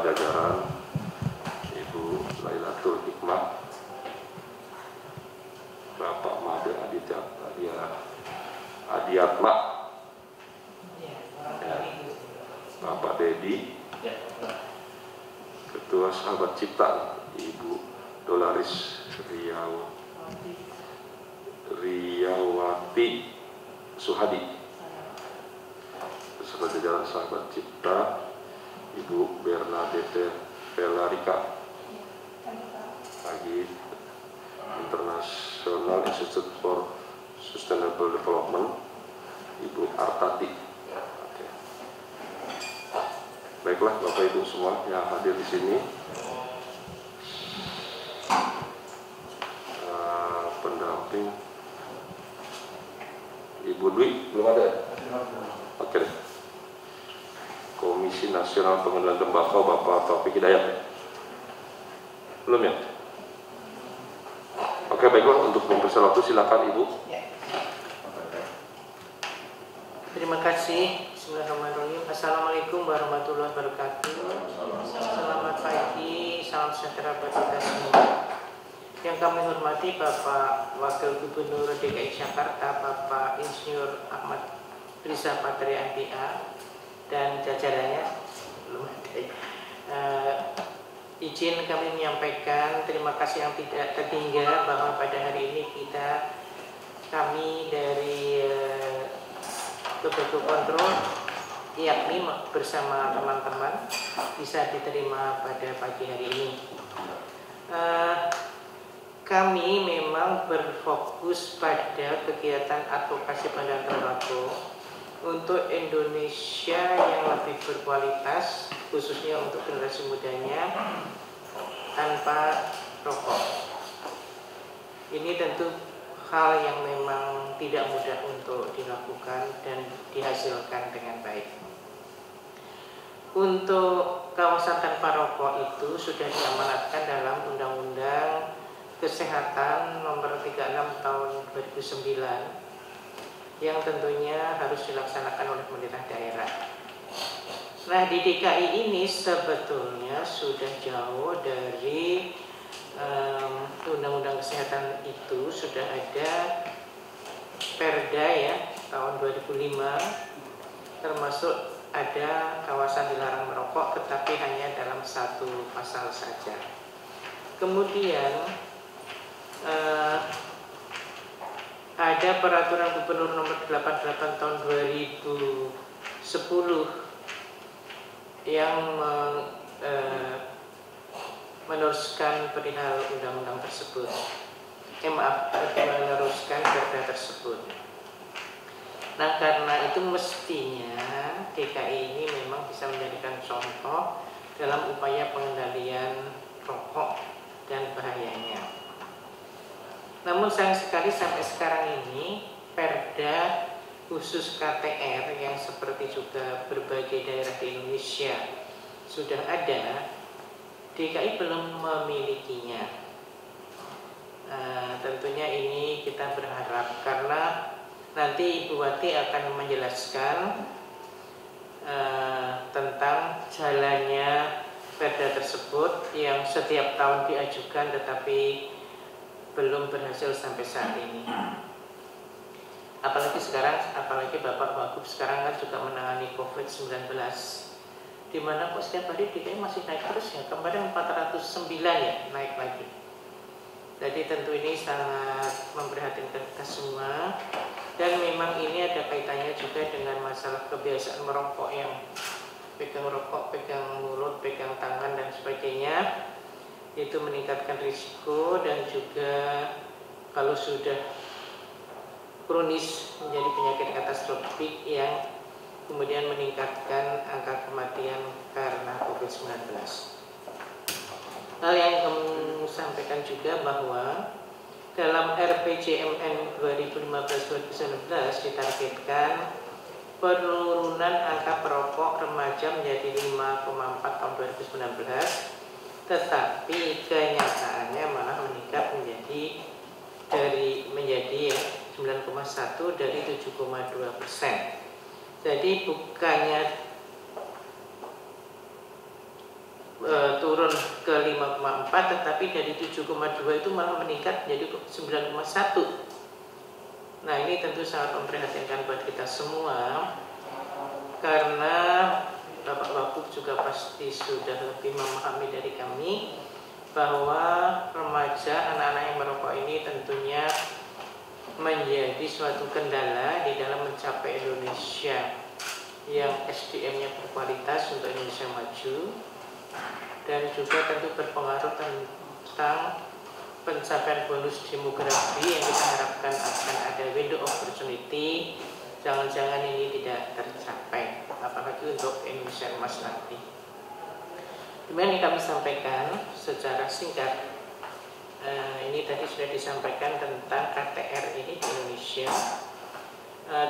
beserta jajaran, Ibu Lailatul Hikmah, Bapak Made Adiatma, Bapak Dedi, Ketua Sahabat Cipta Ibu Dolaris Riyawati Suhadi, beserta jajaran Sahabat Cipta Ibu Bernadette Velarika, lagi International Institute for Sustainable Development Ibu Artati. Oke. Baiklah Bapak Ibu semua yang hadir di sini, pendamping Ibu Dwi belum ada? Oke. Komisi Nasional Pengendalian Tembakau Bapak Taufik Hidayat belum ya? Oke, baiklah, untuk mempersiapkan waktu silakan Ibu. Terima kasih. Bismillahirrahmanirrahim. Assalamualaikum warahmatullahi wabarakatuh. Selamat pagi, salam sejahtera bagi kita semua. Yang kami hormati Bapak Wakil Gubernur DKI Jakarta, Bapak Insinyur Ahmad Riza Patria MPA dan jajarannya. Izin kami menyampaikan terima kasih yang tidak terhingga bahwa pada hari ini kami dari Kemenko Kontrol yakni bersama teman-teman bisa diterima pada pagi hari ini. Kami memang berfokus pada kegiatan advokasi pengendalian tembakau untuk Indonesia yang lebih berkualitas, khususnya untuk generasi mudanya tanpa rokok. Ini tentu hal yang memang tidak mudah untuk dilakukan dan dihasilkan dengan baik. Untuk kawasan tanpa rokok itu sudah diamanatkan dalam Undang-Undang Kesehatan Nomor 36 Tahun 2009 yang tentunya harus dilaksanakan oleh pemerintah daerah. Nah, di DKI ini sebetulnya sudah jauh dari Undang-Undang Kesehatan itu, sudah ada Perda ya tahun 2005, termasuk ada kawasan dilarang merokok tetapi hanya dalam satu pasal saja. Kemudian ada Peraturan Gubernur Nomor 88 Tahun 2010 yang meneruskan perihal undang-undang tersebut. Meneruskan perda tersebut. Nah, karena itu mestinya DKI ini memang bisa menjadikan contoh dalam upaya pengendalian rokok dan bahayanya. Namun sayang sekali sampai sekarang ini Perda khusus KTR yang seperti juga berbagai daerah di Indonesia sudah ada, DKI belum memilikinya. Tentunya ini kita berharap karena nanti Ibu Wati akan menjelaskan tentang jalannya Perda tersebut yang setiap tahun diajukan tetapi belum berhasil sampai saat ini. Apalagi Bapak Wagub sekarang kan juga menangani COVID-19, di mana kok setiap hari DKI masih naik terus ya, kemarin 409 ya, naik lagi. Jadi tentu ini sangat memprihatinkan kita semua, dan memang ini ada kaitannya juga dengan masalah kebiasaan merokok yang pegang rokok, pegang mulut, pegang tangan dan sebagainya. Itu meningkatkan risiko, dan juga kalau sudah kronis menjadi penyakit katastrofik yang kemudian meningkatkan angka kematian karena COVID-19. Hal yang kami sampaikan juga bahwa dalam RPJMN 2015-2019 ditargetkan penurunan angka perokok remaja menjadi 5,4 tahun 2019. Tetapi kenyataannya malah meningkat menjadi 9,1 dari 7,2%. Jadi bukannya turun ke 5,4, tetapi dari 7,2 itu malah meningkat jadi 9,1. Nah, ini tentu sangat memprihatinkan buat kita semua, karena Bapak Wagub juga pasti sudah lebih memahami dari kami bahwa remaja, anak-anak yang merokok ini tentunya menjadi suatu kendala di dalam mencapai Indonesia yang SDM-nya berkualitas untuk Indonesia maju, dan juga tentu berpengaruh tentang pencapaian bonus demografi yang kita harapkan akan ada window opportunity. Jangan-jangan ini tidak tercapai, apalagi untuk Indonesia emas nanti. Kemudian yang kami sampaikan secara singkat, ini tadi sudah disampaikan tentang KTR ini di Indonesia.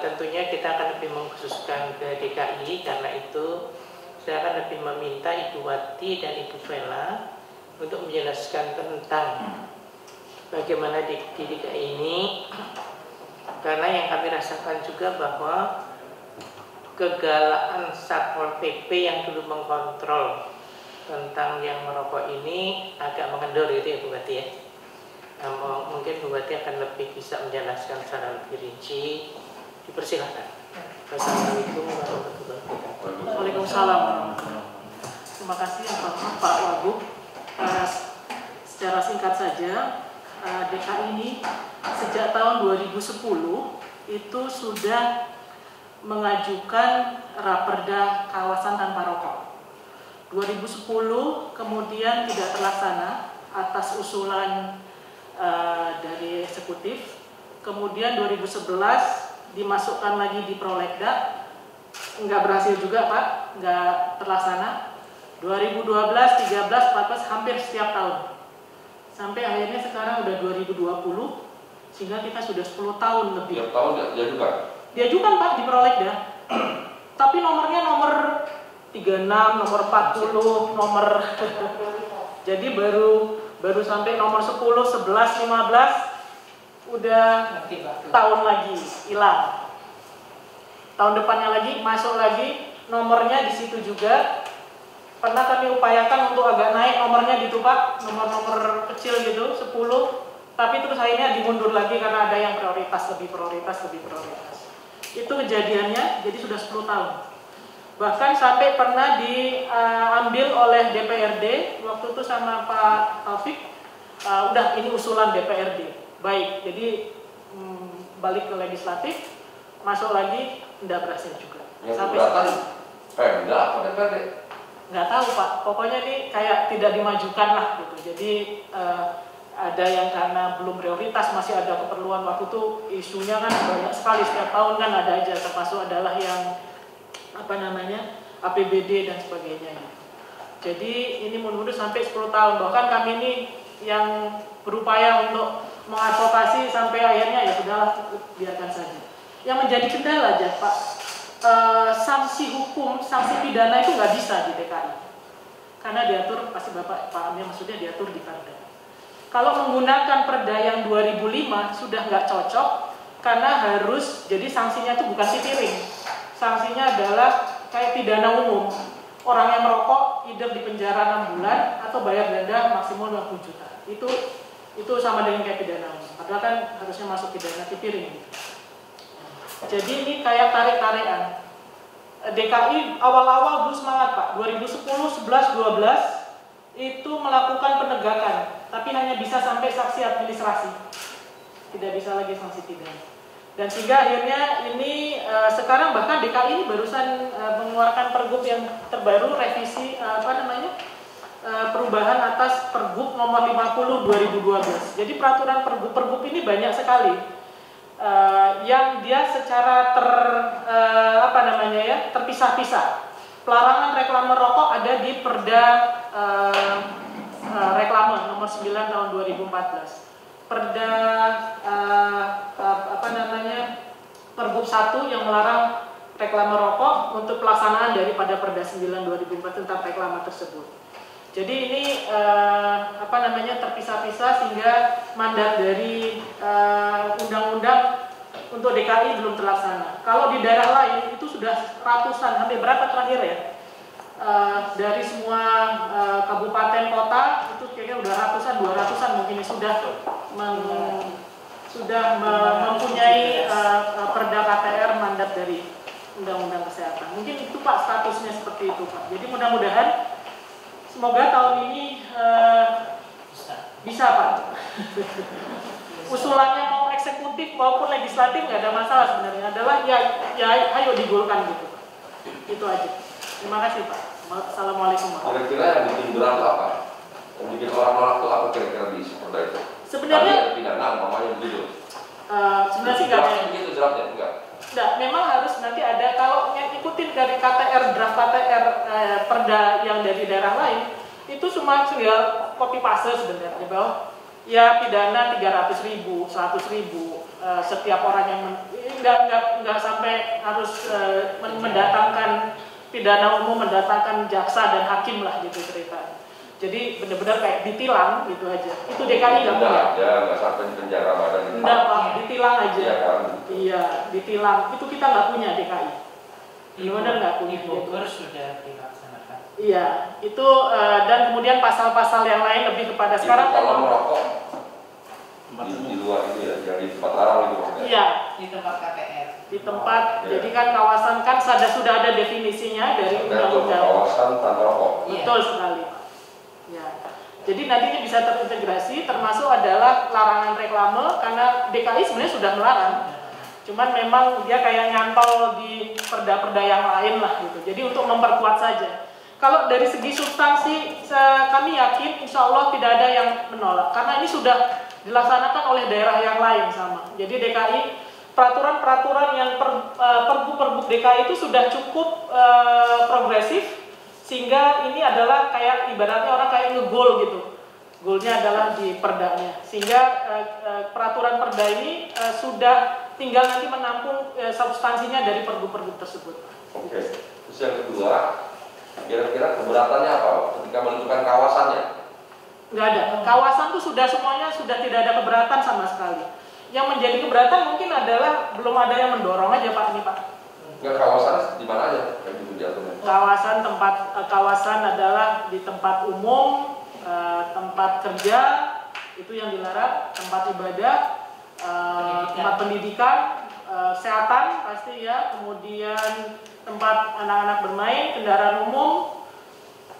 Tentunya kita akan lebih mengkhususkan ke DKI, karena itu saya akan lebih meminta Ibu Wati dan Ibu Vela untuk menjelaskan tentang bagaimana di DKI ini, karena yang kami rasakan juga bahwa kegalauan Satpol PP yang dulu mengkontrol tentang yang merokok ini agak mengendor itu ya Bu Wati ya. Mungkin Bu Wati akan lebih bisa menjelaskan secara lebih rinci. Dipersilakan. Assalamualaikum warahmatullahi wabarakatuh. Waalaikumsalam. Terima kasih Pak Wagub. Secara singkat saja, DKI ini sejak tahun 2010 itu sudah mengajukan Raperda kawasan tanpa rokok. 2010 kemudian tidak terlaksana atas usulan dari eksekutif. Kemudian 2011 dimasukkan lagi di Prolegda, nggak berhasil juga Pak, nggak terlaksana. 2012, 13, 14 hampir setiap tahun. Sampai akhirnya sekarang udah 2020, sehingga kita sudah 10 tahun lebih. Tiap tahun diajukan? Diajukan Pak di Prolegda. Tapi nomornya nomor 36, nomor 40, nomor jadi baru sampai nomor 10, 11, 15 udah tahun lagi hilang. Tahun depannya lagi masuk lagi, nomornya di situ juga. Pernah kami upayakan untuk agak naik nomornya gitu Pak, nomor-nomor kecil gitu, 10, tapi terus akhirnya dimundur lagi karena ada yang prioritas, lebih prioritas. Itu kejadiannya, jadi sudah 10 tahun. Bahkan sampai pernah diambil oleh DPRD, waktu itu sama Pak Taufik, udah ini usulan DPRD. Baik, jadi balik ke legislatif, masuk lagi, tidak berhasil juga. Yang sampai keberatan sekarang. Pemda apa DPRD? Nggak tahu Pak, pokoknya ini kayak tidak dimajukan lah gitu. Jadi ada yang karena belum prioritas, masih ada keperluan. Waktu itu isunya kan banyak sekali, setiap tahun kan ada aja, termasuk adalah yang APBD dan sebagainya. Jadi ini mundur sampai 10 tahun. Bahkan kami ini yang berupaya untuk mengadvokasi sampai akhirnya ya sudahlah, biarkan saja. Yang menjadi kendala aja Pak, sanksi hukum, sanksi pidana itu nggak bisa di DKI, karena diatur, pasti Bapak pahamnya maksudnya diatur di Perda. Kalau menggunakan Perda yang 2005 sudah nggak cocok, karena harus, jadi sanksinya itu bukan tipiring, sanksinya adalah kayak pidana umum. Orang yang merokok either di penjara 6 bulan atau bayar denda maksimal 50 juta. Itu sama dengan kayak pidana umum. Padahal kan harusnya masuk pidana tipiring. Jadi ini kayak tarik-tarikan. DKI awal-awal dulu semangat Pak. 2010, 11, 12 itu melakukan penegakan, tapi hanya bisa sampai sanksi administrasi. Tidak bisa lagi sanksi pidana. Dan sehingga akhirnya ini sekarang bahkan DKI ini barusan mengeluarkan pergub yang terbaru, revisi perubahan atas Pergub nomor 50 2012. Jadi peraturan pergub ini banyak sekali yang dia secara terpisah-pisah. Pelarangan reklame rokok ada di Perda Reklame nomor 9 tahun 2014. Perda Pergub 1 yang melarang reklame rokok untuk pelaksanaan daripada Perda 9 2004 tentang reklame tersebut. Jadi ini terpisah-pisah sehingga mandat dari undang-undang untuk DKI belum terlaksana. Kalau di daerah lain itu sudah ratusan, hampir berapa terakhir ya? Dari semua mempunyai perda KTR mandat dari Undang-Undang Kesehatan. Mungkin itu Pak statusnya seperti itu Pak. Jadi mudah-mudahan semoga tahun ini bisa Pak. Usulannya mau eksekutif maupun legislatif nggak ada masalah sebenarnya, adalah ya ayo digolkan gitu Pak. Itu aja. Terima kasih Pak. Assalamualaikum warahmatullahi wabarakatuh. Kira-kira yang bikin berat apa? Yang bikin orang nolak itu apa kira-kira di perda itu? Sebenarnya pidana umpamanya begitu. Sebenarnya sih nggak ada. Begitu draftnya enggak? Nah, memang harus nanti ada, kalau yang ikutin dari KTR, draft KTR perda yang dari daerah lain, itu cuma tinggal copy paste sebenarnya, bahwa ya pidana 300.000, 100.000 setiap orang yang nggak sampai harus mendatangkan pidana umum, mendatangkan jaksa dan hakim lah gitu ceritanya. Jadi benar-benar kayak ditilang gitu aja. Itu DKI nggak punya. Aja, nggak sampai di penjara badan. Enggak Pak, ditilang aja. Iya kan? Iya, ditilang. Itu kita nggak punya DKI. Benar-benar nggak punya. Di Bogor sudah dilaksanakan. Iya, itu dan kemudian pasal-pasal yang lain lebih kepada sekarang itu kalau kan. merokok di luar itu ya, yang di tempat larang itu maksudnya. Iya, Di tempat KTR. di tempat. Iya. Jadi kan kawasan kan sudah ada definisinya dari Itu undang-undang. kawasan tanpa rokok. Betul sekali. Ya. Jadi nantinya bisa terintegrasi, termasuk adalah larangan reklame, karena DKI sebenarnya sudah melarang. Cuman memang dia kayak nyantol di perda-perda yang lain lah gitu. Jadi untuk memperkuat saja. Kalau dari segi substansi, kami yakin insya Allah tidak ada yang menolak. Karena ini sudah dilaksanakan oleh daerah yang lain sama. Jadi DKI, peraturan-peraturan yang pergub DKI itu sudah cukup progresif. Sehingga ini adalah kayak ibaratnya orang kayak ngegol gitu. Golnya adalah di perdanya. Sehingga peraturan perda ini sudah tinggal nanti menampung substansinya dari pergub-pergub tersebut. Oke. Terus yang kedua, kira-kira keberatannya apa ketika menentukan kawasannya? Nggak ada. Kawasan tuh semuanya sudah tidak ada keberatan sama sekali. Yang menjadi keberatan mungkin adalah belum ada yang mendorong aja Pak ini Pak. Enggak, kawasan di mana aja kayak gitu diaturnya? Kawasan adalah di tempat umum, tempat kerja itu yang dilarang, tempat ibadah, tempat pendidikan, kesehatan pasti ya, kemudian tempat anak-anak bermain, kendaraan umum,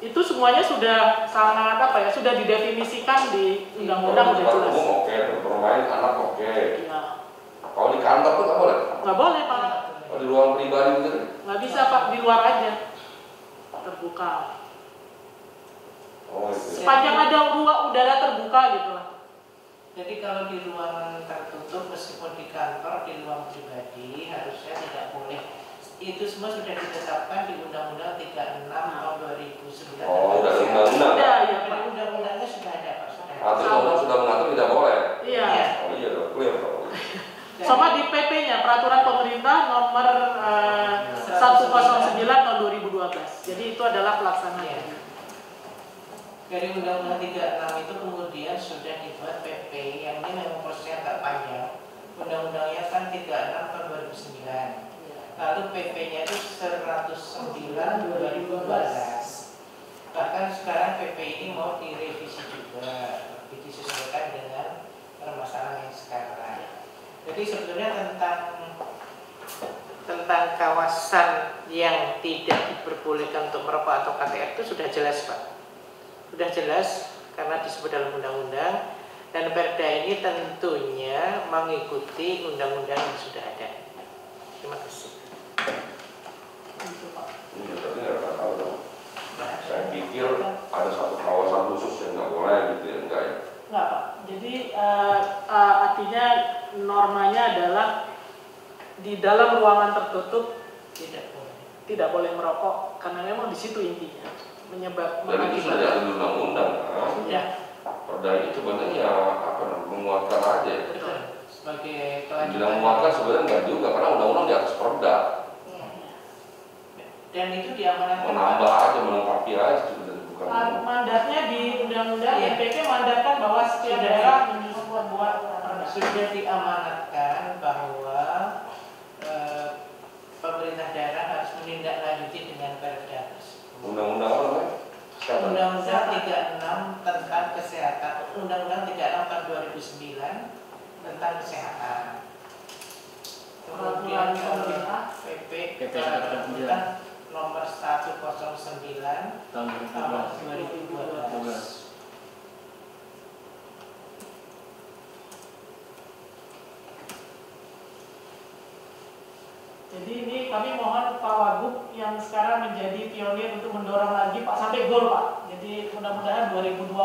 itu semuanya sudah sangat sudah didefinisikan di undang-undang udah jelas. Umum oke, bermain anak oke. Ya. Kalau di kantor tuh nggak boleh? Nggak boleh Pak. Kalau di ruang pribadi gitu? Nggak bisa Pak, di luar aja, terbuka. Oh, itu. Sepanjang ada ruang udara terbuka gitu lah. Jadi kalau di ruangan tertutup meskipun di kantor, di ruang pribadi harusnya tidak boleh. Itu semua sudah ditetapkan di Undang-Undang 36 tahun 2009. Oh, udah undang-undang. Sudah ya Pak. Dari undang-undangnya sudah ada Pak. Undang-undang sudah mengatur tidak boleh. Iya. Oh iya dong, clear dong. Sama di PP-nya, Peraturan Pemerintah Nomor 109 tahun 2012. Jadi itu adalah pelaksanaan. Dari Undang-Undang 36 itu kemudian sudah dibuat PP yang ini memang prosesnya agak panjang. Undang-undangnya kan 36 tahun 2009. Lalu PP-nya itu 109 2012. Bahkan sekarang PP ini mau direvisi juga, disesuaikan dengan permasalahan yang sekarang. Jadi sebetulnya tentang kawasan yang tidak diperbolehkan untuk merokok atau KTR itu sudah jelas Pak. Sudah jelas karena disebut dalam undang-undang, dan perda ini tentunya mengikuti undang-undang yang sudah ada. Terima kasih. Ini tadi nggak tahu dong. Saya pikir ada satu kawasan khusus yang nggak boleh gitu ya, enggak ya? Enggak Pak. Jadi artinya normanya adalah di dalam ruangan tertutup tidak boleh merokok, karena memang di situ intinya menyebab. Dan itu sudah diatur undang-undang kan? Ya. Perda ini sebenarnya menguatkan aja ya. Betul. Sebagai Bilang menguatkan sebenarnya enggak juga, karena undang-undang di atas perda. Dan itu diamanatkan. Menambah aja, melengkapi aja sebenarnya, bukan. Mandatnya di undang-undang NPP mandatkan bahwa setiap daerah membuat perda. Sudah diamanatkan bahwa pemerintah daerah harus menindaklanjuti dengan perda. Undang-undang apa namanya? Undang-Undang 36 tentang kesehatan, Undang-Undang 36 tahun 2009 tentang kesehatan. Kemudian PP Peraturan nomor 109 tahun 2012. Jadi ini kami mohon Pak Wagub yang sekarang menjadi pionir untuk mendorong lagi Pak sampai gol Pak. Jadi mudah-mudahan 2020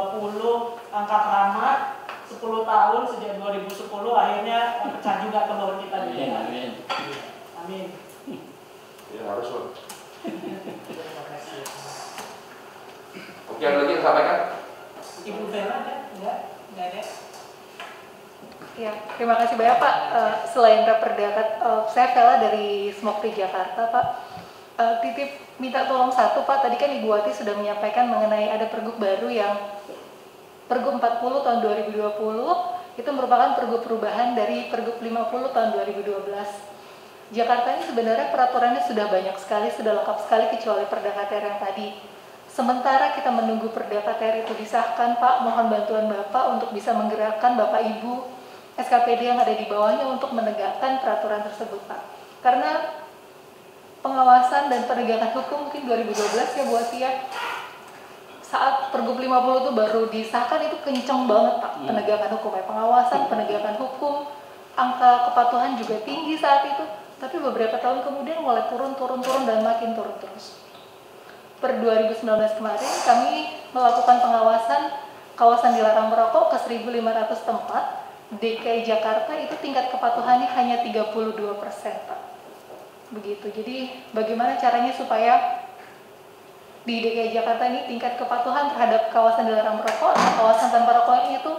angkat rahmat 10 tahun sejak 2010 akhirnya pecah juga telur kita di dalam. Amin. Amin. Ya harus loh. Terima kasih. Oke, ada lagi yang sampaikan? Ibu Vela ada? Enggak ada. Ya, terima kasih banyak Pak. Selain Raperda, saya Vela dari Smokri Jakarta Pak. Titip minta tolong satu Pak. Tadi kan Ibu Wati sudah menyampaikan mengenai ada pergub baru yang Pergub 40 tahun 2020 itu merupakan pergub perubahan dari Pergub 50 tahun 2012. Jakarta ini sebenarnya peraturannya sudah banyak sekali, sudah lengkap sekali kecuali Perda KTR yang tadi. Sementara kita menunggu Perda KTR itu disahkan Pak, mohon bantuan Bapak untuk bisa menggerakkan Bapak Ibu SKPD yang ada di bawahnya untuk menegakkan peraturan tersebut Pak. Karena pengawasan dan penegakan hukum mungkin 2012 ya Bu Atia, saat Pergub 50 itu baru disahkan itu kenceng banget Pak penegakan hukumnya, pengawasan, penegakan hukum, angka kepatuhan juga tinggi saat itu. Tapi beberapa tahun kemudian mulai turun dan makin turun terus. Per 2019 kemarin kami melakukan pengawasan kawasan dilarang merokok ke 1.500 tempat. DKI Jakarta itu tingkat kepatuhannya hanya 32% Pak. Begitu. Jadi bagaimana caranya supaya di DKI Jakarta ini tingkat kepatuhan terhadap kawasan dilarang merokok atau kawasan tanpa rokok itu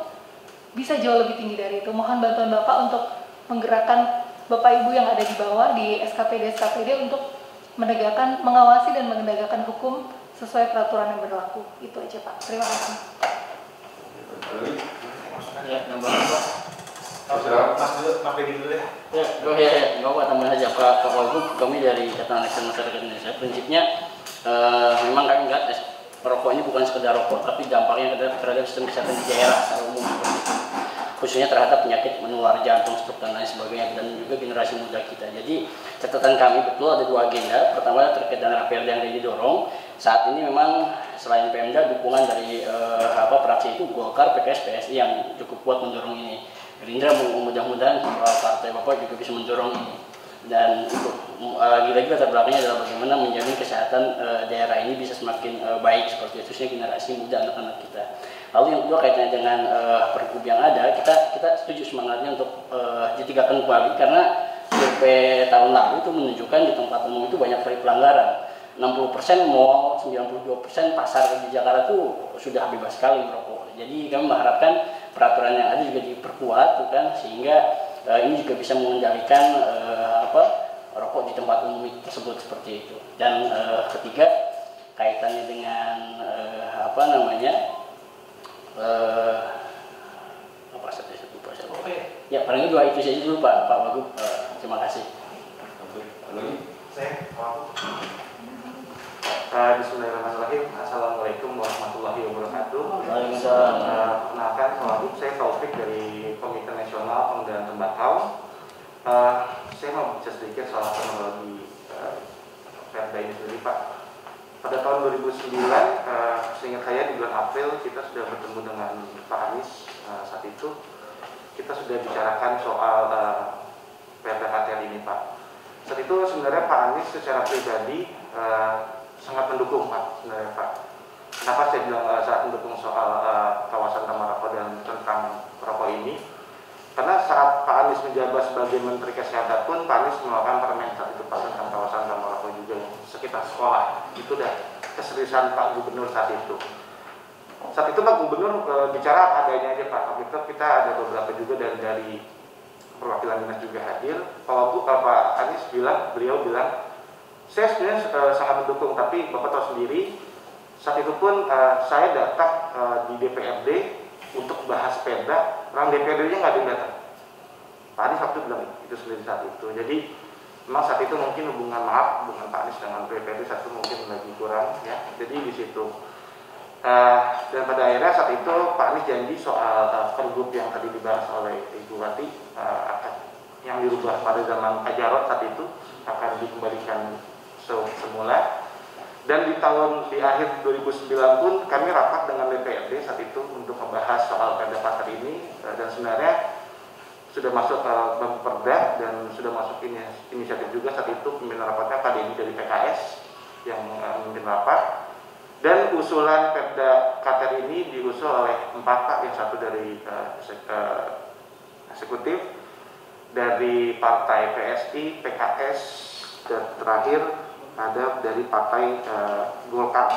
bisa jauh lebih tinggi dari itu. Mohon bantuan Bapak untuk menggerakkan Bapak Ibu yang ada di bawah di SKPD untuk menegakkan, mengawasi dan menegakkan hukum sesuai peraturan yang berlaku. Itu aja Pak. Terima kasih. Ya, nomor dua. Mas dulu, Pak Bedi dulu ya. Ya, nggak apa tambahan aja Pak Wagub. Kami dari Ikatan Action Masyarakat Indonesia, prinsipnya memang kami melihat perokok ini bukan sekedar rokok, tapi dampaknya terhadap sistem kesehatan di daerah secara umum, khususnya terhadap penyakit menular, jantung, stroke dan lain sebagainya, dan juga generasi muda kita. Jadi catatan kami betul ada dua agenda. Pertama terkait dengan Raperda yang didorong. Saat ini memang selain Pemda, dukungan dari fraksi itu Golkar, PKS, PSI yang cukup kuat mendorong ini. Gerindra mudah-mudahan partai Bapak juga bisa mendorong ini. Dan untuk gila-gila terbelakangnya adalah bagaimana menjamin kesehatan daerah ini bisa semakin baik seperti itu, khususnya generasi muda, anak-anak kita. Lalu yang kedua kaitannya dengan pergub yang ada, kita setuju semangatnya untuk ditegakkan kembali karena survei tahun lalu itu menunjukkan di tempat umum itu banyak sekali pelanggaran. 60% mall, 92% pasar di Jakarta itu sudah bebas sekali merokok. Jadi kami mengharapkan peraturan yang ada juga diperkuat, kan, sehingga ini juga bisa mengendalikan rokok di tempat umum tersebut seperti itu. Dan ketiga kaitannya dengan ya paling dua itu saja dulu Pak Wagub. Terima kasih. Saya Bismillahirrahmanirrahim. Assalamualaikum warahmatullahi wabarakatuh. Waalaikumsalam. Perkenalkan, saya Taufik dari Komite Nasional Pengendalian Tembakau. Saya mau bicara sedikit soal kronologi Perda ini sendiri Pak. Pada tahun 2009, seingat saya di bulan April kita sudah bertemu dengan Pak Anies. Saat itu kita sudah bicarakan soal Perda KTR ini Pak. Saat itu sebenarnya Pak Anies secara pribadi sangat mendukung Pak sebenarnya Pak. Kenapa saya bilang sangat mendukung soal kawasan tanpa rokok dan tentang rokok ini? Karena saat Pak Anies menjabat sebagai Menteri Kesehatan pun Pak Anies melakukan permen saat itu Pak tentang kawasan tanpa rokok juga sekitar sekolah. Itu udah keseriusan Pak Gubernur saat itu. Saat itu Pak Gubernur bicara adanya aja Pak. Waktu itu kita ada beberapa juga dari perwakilan dinas juga hadir. Pak Anies beliau bilang, saya sebenarnya sangat mendukung, tapi Bapak tahu sendiri, saat itu pun saya datang di DPRD untuk bahas Perda, orang DPRD-nya nggak ada yang datang. Pak Anies waktu bilang itu sendiri saat itu. Jadi memang saat itu mungkin hubungan Pak Anies dengan DPRD saat itu mungkin lagi kurang ya. Jadi di situ. Dan pada akhirnya saat itu Pak Anies janji soal pergub yang tadi dibahas oleh Ibu Wati yang dirubah pada zaman Pak Jarod saat itu akan dikembalikan semula. Dan di akhir 2009 pun kami rapat dengan DPRD saat itu untuk membahas soal Perda Pater ini, dan sebenarnya sudah masuk ke Perda dan sudah masuk inisiatif juga saat itu pimpinan rapatnya Pak Denny dari PKS yang memimpin rapat. Dan usulan Perda Pater ini diusul oleh 4 Pak, yang satu dari eksekutif, dari Partai PSI, PKS, dan terakhir ada dari Partai Golkar,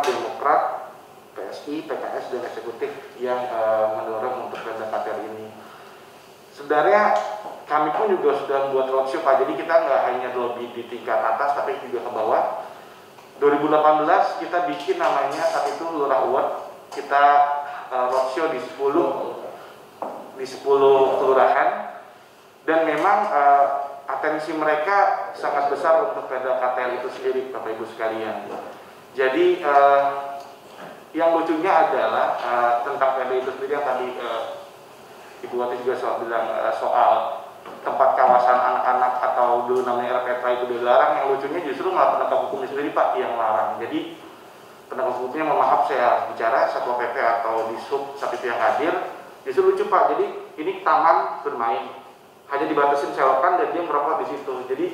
Demokrat, PSI, PKS, dan eksekutif yang mendorong untuk Perda Pater ini. Sebenarnya kami pun juga sudah membuat roadshow Pak, jadi kita nggak hanya lobby di tingkat atas tapi juga ke bawah. 2018 kita bikin namanya saat itu Lurah Award, kita roadshow di 10 kelurahan, dan memang atensi mereka sangat besar untuk Perda Pater itu sendiri, Bapak Ibu sekalian. Jadi yang lucunya adalah tentang Perda itu sendiri yang tadi Ibu Wati juga bilang soal tempat kawasan anak-anak atau dulu namanya RPTRA itu dilarang. Yang lucunya justru malah penegak hukumnya sendiri Pak yang larang. Jadi penegak hukumnya, mohon maaf saya bicara, Satpol PP atau Dishub saat itu yang hadir, justru lucu Pak. Jadi ini taman bermain, hanya dibatasin selokan dan dia merokok di situ. Jadi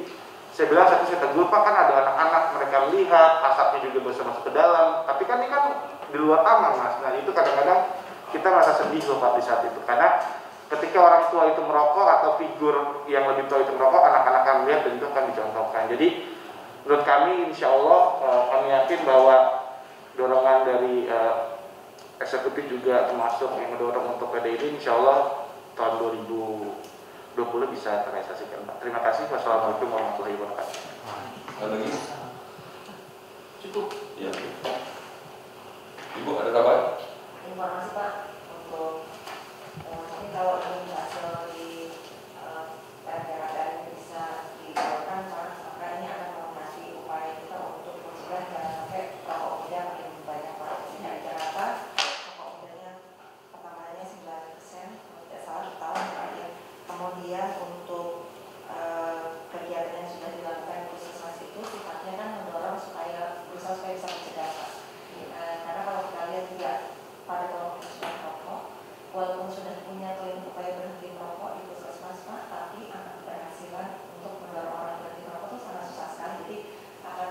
saya bilang saya tegur Pak, kan ada anak-anak, mereka melihat asapnya juga bisa masuk ke dalam, tapi kan ini kan di luar taman Mas. Nah itu kadang-kadang kita merasa sedih loh Pak di saat itu, karena ketika orang tua itu merokok atau figur yang lebih tua itu merokok, anak-anak akan melihat dan itu akan dicontohkan. Jadi menurut kami insya Allah kami yakin bahwa dorongan dari eksekutif juga termasuk yang mendorong untuk PD ini insya Allah tahun 2020 bisa terrealisasikan Pak. Terima kasih. Wassalamualaikum warahmatullahi wabarakatuh. Lagi? Cukup. Ya. Ibu ada tambahan? Terima kasih Pak untuk mungkin kalau ini hasil dari PRPRD ini bisa dilakukan Pak, maka ini akan mengatasi upaya kita untuk mencegah jangan sampai rokok muda makin banyak Pak. Ini di Jakarta rokok mudanya pertamanya 9%, kalau tidak salah di tahun terakhir. Kemudian untuk kegiatan yang sudah dilakukan di puskesmas itu sifatnya kan mendorong supaya berusaha supaya bisa mencegah Pak. Karena kalau kita lihat juga pada kelompok sudah merokok, walaupun sudah punya klinik upaya berhenti merokok di puskesmas Pak, tapi angka keberhasilan untuk mendorong orang berhenti merokok itu sangat susah sekali. Jadi akan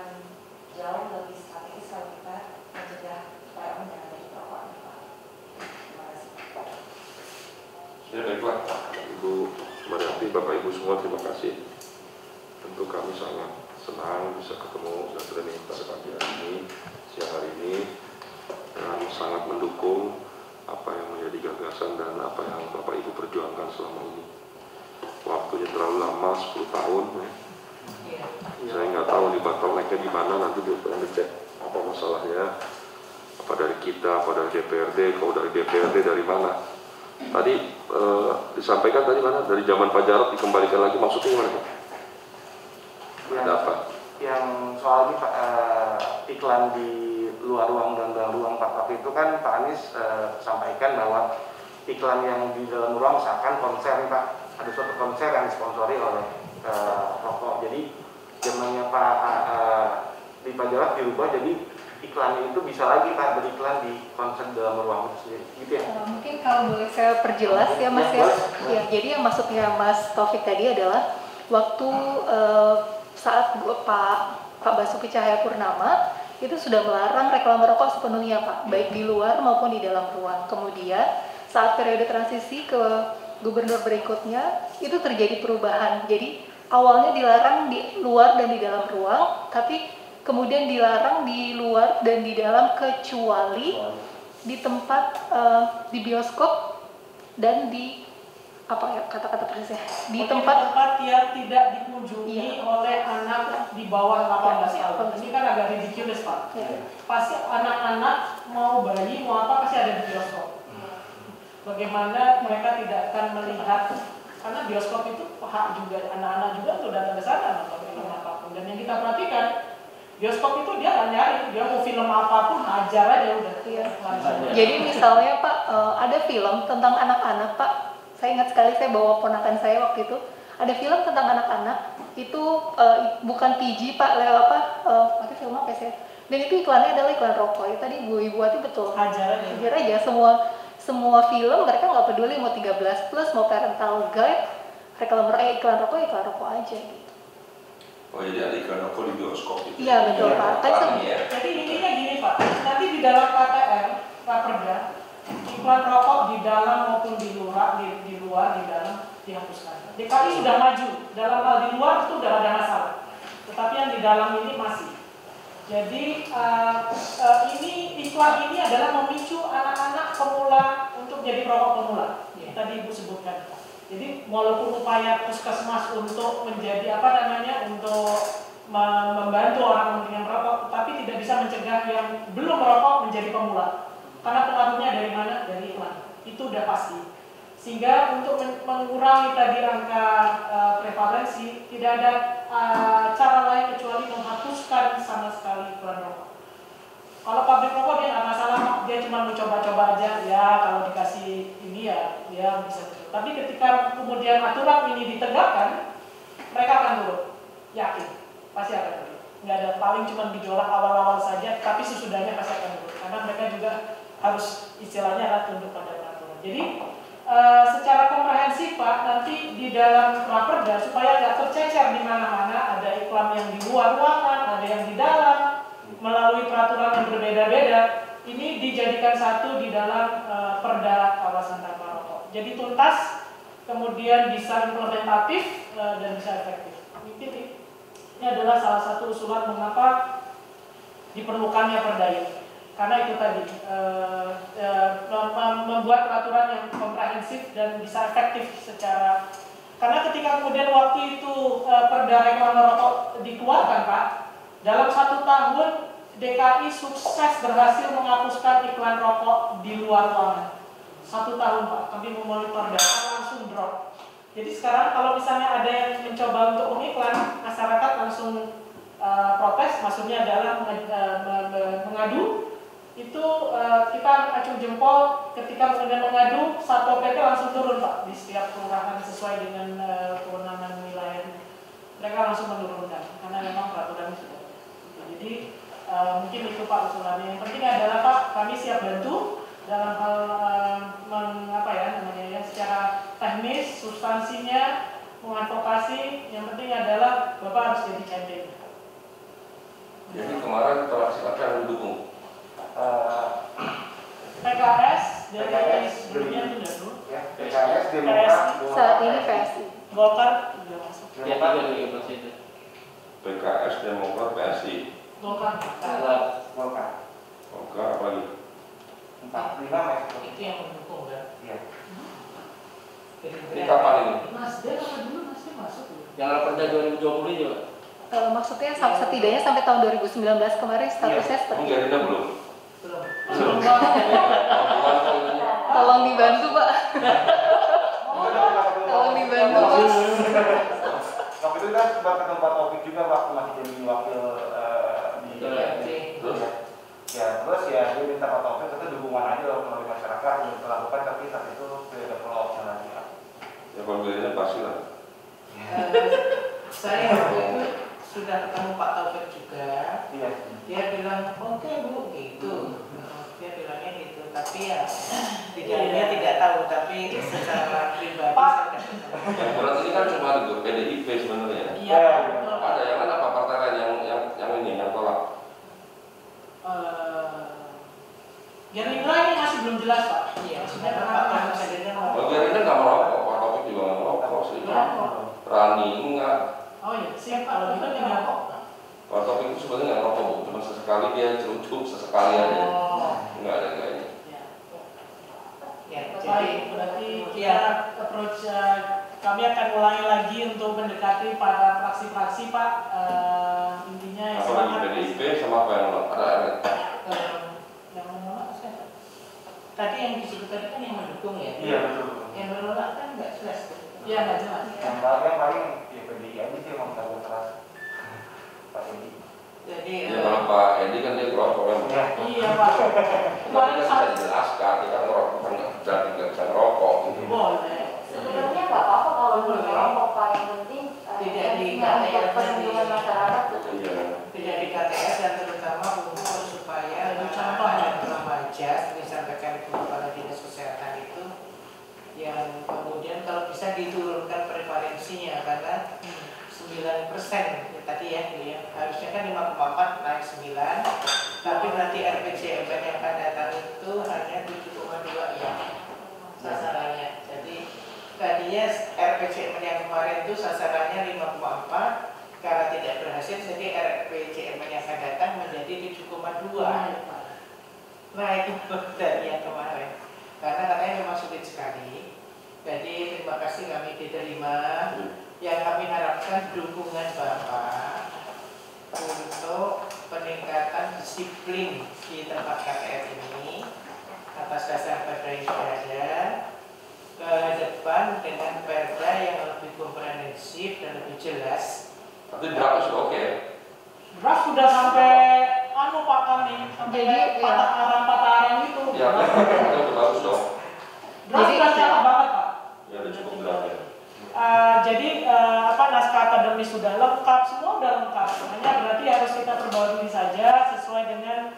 jauh lebih strategis kalau kita mencegah supaya orang jangan jadi perokok Pak. Terima kasih. Ya baiklah, Ibu Mariati, Bapak Ibu semua, terima kasih. Tentu kami sangat senang bisa ketemu dan training pada pagi hari ini, siang hari ini, dan sangat mendukung apa yang menjadi gagasan dan apa yang Bapak Ibu perjuangkan selama ini. Waktunya terlalu lama, 10 tahun. Ya. Saya nggak tahu di bottleneck-nya di mana, nanti kita ngecek apa masalahnya, apa dari kita, apa dari DPRD, kalau dari DPRD dari mana. Tadi disampaikan tadi mana, dari zaman Pak Jarod dikembalikan lagi, maksudnya gimana Pak? Ada apa? Yang soal ini Pak, iklan di luar ruang dan dalam ruang Pak, waktu itu kan Pak Anies sampaikan bahwa iklan yang di dalam ruang misalkan konser nih Pak, ada suatu konser yang disponsori oleh rokok. Jadi zamannya Pak di Pak Jarod dirubah, jadi iklannya itu bisa lagi Pak beriklan di konser dalam ruang itu sendiri, gitu ya? Mungkin kalau boleh saya perjelas ya Mas ya. Ya, jadi yang maksudnya Mas Taufik tadi adalah waktu saat Pak Basuki Cahayapurnama itu sudah melarang reklame rokok sepenuhnya Pak, baik di luar maupun di dalam ruang. Kemudian saat periode transisi ke gubernur berikutnya itu terjadi perubahan. Jadi awalnya dilarang di luar dan di dalam ruang, tapi kemudian dilarang di luar dan di dalam kecuali di tempat di bioskop dan di apa ya kata-kata persisnya di tempat yang tidak dikunjungi oleh anak di bawah 18 tahun. Ini kan agak ridiculous Pak. Pasti anak-anak mau bayi mau apa pasti ada di bioskop. Bagaimana mereka tidak akan melihat, karena bioskop itu hak juga anak-anak juga tuh datang ke sana nonton film apapun. Dan yang kita perhatikan Bioskop itu dia nggak nyari, dia mau film apapun hajar aja udah. Iya. Langsung. Jadi misalnya Pak, ada film tentang anak-anak Pak. Saya ingat sekali saya bawa ponakan saya waktu itu. Ada film tentang anak-anak itu bukan PG Pak, tapi film apa sih? Dan itu iklannya adalah iklan rokok. Ya, tadi Ibu Wati betul. Hajar aja. Hajar aja semua film mereka nggak peduli mau 13 plus mau parental guide, iklan rokok aja gitu. Oh jadi ada iklan rokok di bioskop gitu? Iya betul Pak. Kan ya. Jadi intinya gini Pak, nanti di dalam KTR, Raperda, iklan rokok di dalam maupun di luar, di dalam dihapuskan. DKI sudah maju, dalam hal di luar itu udah ada masalah. Tetapi yang di dalam ini masih. Jadi ini iklan ini adalah memicu anak-anak pemula untuk jadi perokok pemula. Tadi Ibu sebutkan. Jadi walaupun upaya puskesmas untuk menjadi untuk membantu orang yang merokok, tapi tidak bisa mencegah yang belum merokok menjadi pemula. Karena pengaruhnya dari mana? Dari iklan. Itu udah pasti. Sehingga untuk mengurangi tadi angka prevalensi, tidak ada cara lain kecuali menghapuskan sama sekali iklan rokok. Kalau pabrik rokok dia nggak masalah, dia cuma mau coba-coba aja, ya kalau dikasih ini ya dia bisa. Tapi ketika kemudian aturan ini ditegakkan, mereka akan turun, yakin, pasti akan turun. Nggak ada, paling cuma gejolak awal-awal saja, tapi sesudahnya pasti akan turun. Karena mereka juga harus istilahnya adalah tunduk pada peraturan. Jadi secara komprehensif Pak, nanti di dalam Raperda supaya nggak tercecer di mana-mana, ada iklan yang di luar ruangan, ada yang di dalam, melalui peraturan yang berbeda-beda, ini dijadikan satu di dalam Perda kawasan tanpa rokok. Jadi tuntas, kemudian bisa implementatif dan bisa efektif. Ini adalah salah satu usulan mengapa diperlukannya Perda ini. Karena itu tadi membuat peraturan yang komprehensif dan bisa efektif secara. Karena ketika kemudian waktu itu Perda reklame rokok dikeluarkan Pak, dalam 1 tahun DKI sukses berhasil menghapuskan iklan rokok di luar ruangan. 1 tahun Pak, kami memonitor data langsung drop. Jadi sekarang kalau misalnya ada yang mencoba untuk mengiklan, masyarakat langsung protes, maksudnya adalah mengadu. Itu kita acung jempol ketika kemudian mengadu, Satpol PP langsung turun Pak di setiap kelurahan sesuai dengan kewenangan wilayahnya. Mereka langsung menurunkan karena memang peraturannya sudah. Jadi mungkin itu Pak usulannya. Yang penting adalah Pak, kami siap bantu dalam hal secara teknis, substansinya, mengadvokasi. Yang penting adalah Bapak harus jadi champion. Jadi kemarin fraksi apa yang mendukung? PKS dari sebelumnya tidak dulu. Ya, PKS, Demokrat, saat ini PSI. Golkar juga masuk. Ya, 3 plus itu. PKS, Demokrat, PSI. Golkar. Golkar apa lagi? 4, 5 Itu yang mendukung kan? Iya. Ini kapan ini? Nasdem apa dulu Nasdem masuk dulu? Yang Raperda 2020 juga. Maksudnya setidaknya sampai tahun 2019 kemarin statusnya seperti itu. Gerindra belum? Belum banget. Tolong dibantu Pak. Tolong dibantu Pak. Waktu itu kan sempat ke tempat topik juga waktu masih jadi wakil di Terus? Ya terus ya dia minta Pak Taufik itu dukungan aja melalui masyarakat yang dilakukan, tapi saat itu tidak perlu opsi lagi. Ya kalau Gerindra pasti lah. Saya waktu itu sudah ketemu Pak Taufik juga. Iya. Dia bilang oke Bu gitu. Dia bilangnya gitu. Tapi ya di dalamnya tidak tahu. Tapi secara pribadi saya tidak tahu. Yang berat ini kan cuma di PDIP sebenarnya. Iya. Betul. Ada yang mana apa partai lain yang ini yang tolak? Gerindra ini masih belum jelas Pak. Iya. Maksudnya Pak kenapa Taufik harus Gerindra ada? Kalau Gerindra nggak merokok, Pak Taufik juga nggak merokok sih. Rani enggak. Oh iya, siap kalau gitu tinggal kok. Pak Taufik itu sebenarnya nggak merokok, Bu. Cuma sesekali dia cerucuk sesekali aja. Oh. Nggak ada kayaknya. Ya. Ya, Baik, jadi berarti ya. kita approach kami akan ulangi lagi untuk mendekati para fraksi-fraksi Pak. Intinya ya Apa lagi PDIP sama apa yang ada? yang menolak siapa? tadi yang disebut tadi kan yang mendukung ya. Iya betul. Yang menolak kan nggak jelas. Iya nggak jelas. Yang paling ya PDI aja sih yang mau kita keras. Pak Edi. Jadi Ya kalau Pak Edi kan dia ngerokok kan. Iya Pak. Tapi kan bisa dijelaskan, kita ngerokok kan berarti nggak bisa ngerokok gitu. Boleh. Sebenarnya nggak apa-apa kalau merokok Pak, yang penting Tidak di untuk perlindungan masyarakat. Iya. tidak di KTS dan terutama untuk supaya contoh dan remaja disampaikan kepada dinas kesehatan itu yang kemudian kalau bisa diturunkan prevalensinya karena 9% ya tadi ya, harusnya kan 5,4 naik 9, tapi nanti RPJMN yang akan datang itu hanya 7,2 ya sasarannya. Jadi tadinya RPJMN yang kemarin itu sasarannya 5,4, karena tidak berhasil jadi RPJMN yang akan datang menjadi 7,2. Nah itu dari yang kemarin karena katanya memang sulit sekali. Jadi terima kasih kami diterima. Yang kami harapkan dukungan Bapak untuk peningkatan disiplin di tempat KTR ini atas dasar perda yang sudah ada, ke depan dengan perda yang lebih komprehensif dan lebih jelas. Tapi draft sudah oke. Draft sudah sampai Pak kami sampai Jadi, pataran itu. Ya, itu udah bagus dong. Draft Jadi, sudah cakep banget Pak. Ya udah cukup draft ya. Jadi naskah akademis sudah lengkap, semua sudah lengkap. Hanya berarti harus kita perbarui saja sesuai dengan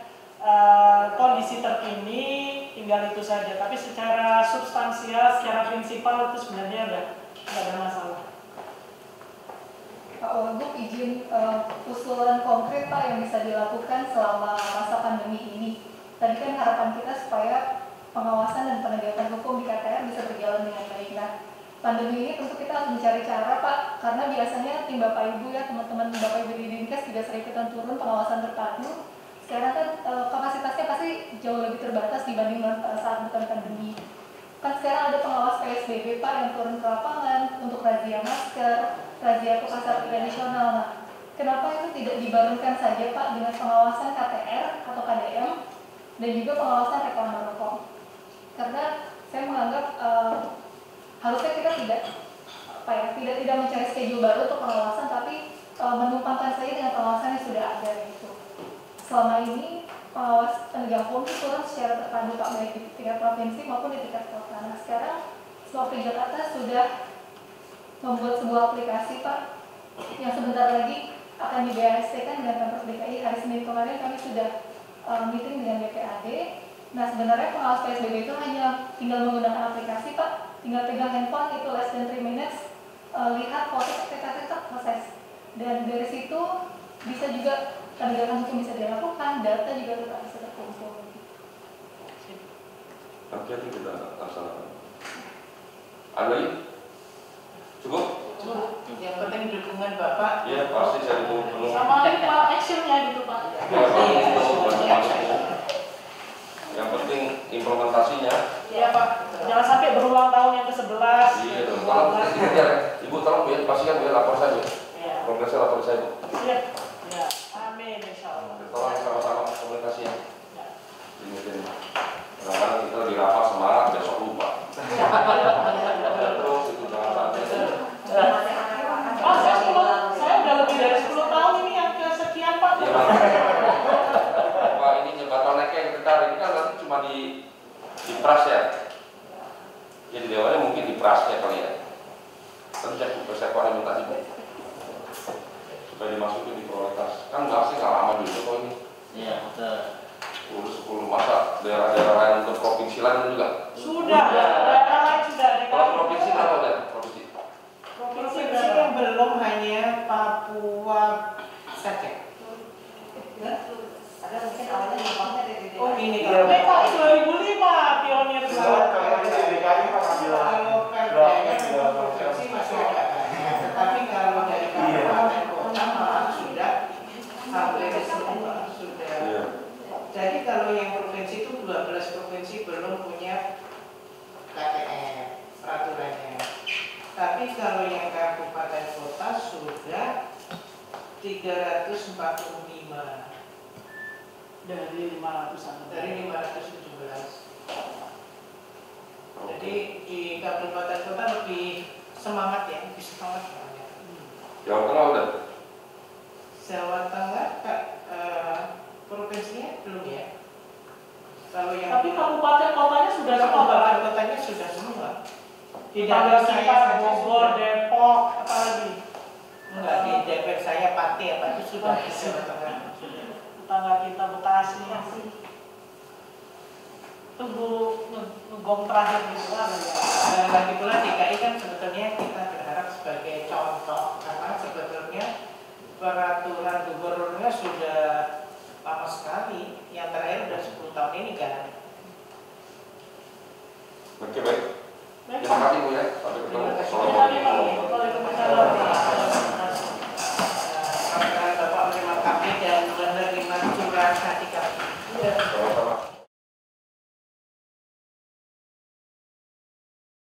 kondisi terkini, tinggal itu saja. Tapi secara substansial, secara prinsipal itu sebenarnya nggak ada masalah. Pak Wagub izin usulan konkret Pak yang bisa dilakukan selama masa pandemi ini. Tadi kan harapan kita supaya pengawasan dan penegakan hukum di KTR bisa berjalan dengan baik. Nah, pandemi ini tentu kita harus mencari cara Pak, karena biasanya tim Bapak Ibu ya, teman-teman Bapak Ibu di Dinkes juga sering ikutan turun pengawasan terpadu. Sekarang kan kapasitasnya pasti jauh lebih terbatas dibanding saat bukan pandemi. Kan sekarang ada pengawas PSBB Pak yang turun ke lapangan untuk razia masker, razia ke pasar tradisional. Nah, kenapa itu tidak dibarengkan saja Pak dengan pengawasan KTR atau KDM dan juga pengawasan reklame rokok? Karena saya menganggap harusnya kita tidak mencari schedule baru untuk pengawasan, tapi menumpangkan saja dengan pengawasan yang sudah ada gitu. Selama ini pengawas penegak hukum itu turun secara terpadu Pak, baik di tingkat provinsi maupun di tingkat kota. Nah, sekarang Smokfree Jakarta sudah membuat sebuah aplikasi Pak yang sebentar lagi akan di BAST kan dengan Pemprov DKI. Hari Senin kemarin kami sudah meeting dengan BPAD. Nah, sebenarnya pengawas PSBB itu hanya tinggal menggunakan aplikasi Pak, tinggal pegang handphone itu less than 3 minutes, lihat foto TKT proses, dan dari situ bisa juga penegakan hukum bisa dilakukan, data juga tetap bisa terkumpul. Nanti kita laksanakan. Ada lagi? Cukup? Yang penting dukungan Bapak. Iya pasti saya dukung penuh. Sama ini Pak actionnya gitu Pak. Yang penting implementasinya. Iya Pak. Jangan sampai berulang tahun yang ke-11. Iya dong. Ibu tolong ya, pastikan ya lapor saya. Iya. Progresnya lapor saya. Siap. Ya. Amin insyaallah. Tolong sama-sama komunikasinya. Ini kadang-kadang kita lagi rapat semangat besok lupa. Terus itu jangan sampai. Saya udah lebih dari 10 tahun ini yang kesekian Pak. Iya Pak, ini jembatan naik yang kita ini kan nanti cuma di pras ya. Jadi di awalnya mungkin di prasnya kali ya. Tapi saya koordinasi supaya dimasukin di prioritas. Kan nggak lama dulu kok ini. Iya, betul. Udah 10 masa daerah-daerah lain untuk provinsi lain juga. Sudah, daerah lain sudah. Kalau provinsi berapa udah? Provinsi. Provinsi yang belum hanya Papua saja. Ada mungkin awalnya nyumbangnya dari Oh ini DKI 2005 pionir kalau perdanya memang provinsi masih agak banyak, tetapi kalau dari kabupaten kota malah sudah hampir semua sudah. Jadi kalau yang provinsi itu 12 provinsi belum punya KTR peraturannya. Tapi kalau yang kabupaten kota sudah 345 dari 500-an. dari 517. Jadi di kabupaten kota lebih semangat ya, lebih semangat. Jawa Tengah udah? Jawa Tengah provinsinya belum ya. Kalau yang Tapi kabupaten kotanya sudah semua, Pak. kabupaten kotanya sudah semua. Di Tetangga Depok saya kita, saja Bogor, sudah. Depok, apalagi Enggak, di Depok saya Pati apa itu sudah di Jawa Tengah. tetangga kita Bekasi. Tunggu ngegong terakhir gitu lah ya. Dan lagi pula DKI kan sebetulnya kita berharap sebagai contoh karena sebetulnya peraturan gubernurnya sudah lama sekali, yang terakhir sudah 10 tahun ini kan. Oke, baik. Terima kasih Bu ya. Sampai ketemu. Terima kasih. Assalamualaikum warahmatullahi wabarakatuh. Waalaikumsalam.